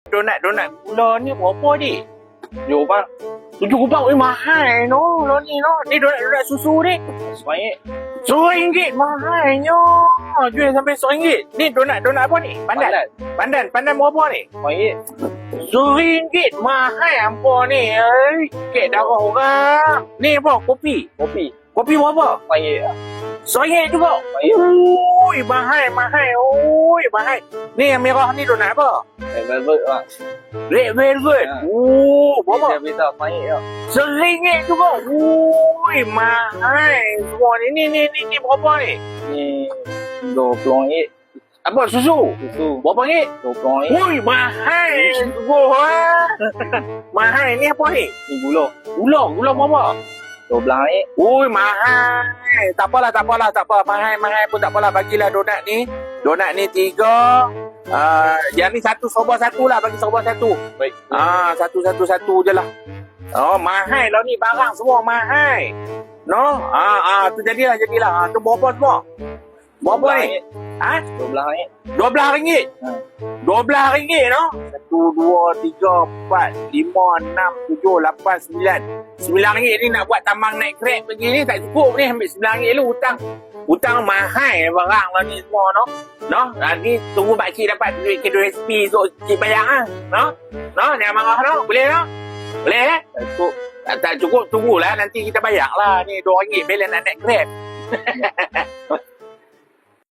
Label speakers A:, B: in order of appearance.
A: Donat gula ni berapa dik?
B: Yo bang.
A: RM7 mahal no. Lo ni no. Ni donat susu ni.
B: Sebaik.
A: RM100 mahalnya. Jual sampai RM100. Ni donat apa ni? Pandan berapa ni?
B: Sebaik.
A: RM100 mahal apa ni? Kek darah orang. Ni apa? Kopi berapa?
B: Sebaik.
A: RM100 juga.
B: Sebaik.
A: Ui, mahal. Ui, mahal. Ni yang merah ni donat apa?
B: Velvet bang.
A: Red velvet.
B: Ha.
A: Berapa?
B: Bisa sebaik ya.
A: RM100 juga. Ui, mahal. Semua ni berapa ni?
B: Ni RM20.
A: Apa? Susu?
B: Susu
A: Berapa ringgit?
B: RM20.
A: Ui, mahal. Wah. Mahal. Ni apa ni?
B: Ni gula
A: Gula berapa?
B: RM12.
A: Ui, mahal. Tak apalah. Mahal pun tak apalah. Bagilah donat ni. Donat ni 3. Yang ni satu, serba satu lah. Bagi serba satu.
B: Baik.
A: Satu je lah. Oh, mahal lah ni. Barang semua mahal. No? Tu jadilah. Tu berapa semua? Berapa ni? Ha?
B: RM12.
A: RM12. RM12 no? 1, 2, 3, 4, 5, 6, 7, 8, 9. RM9 ni nak buat tambang naik Grab pergi ni tak cukup ni. Ambil RM9 lu hutang mahal barang lah ni semua no. No? Ni tunggu makcik dapat duit KWSP untuk cik bayar lah. No? Jangan marah no. Boleh no? Boleh
B: Cukup.
A: Tak cukup tunggulah nanti kita bayar lah. Ni RM2 balance nak naik Grab.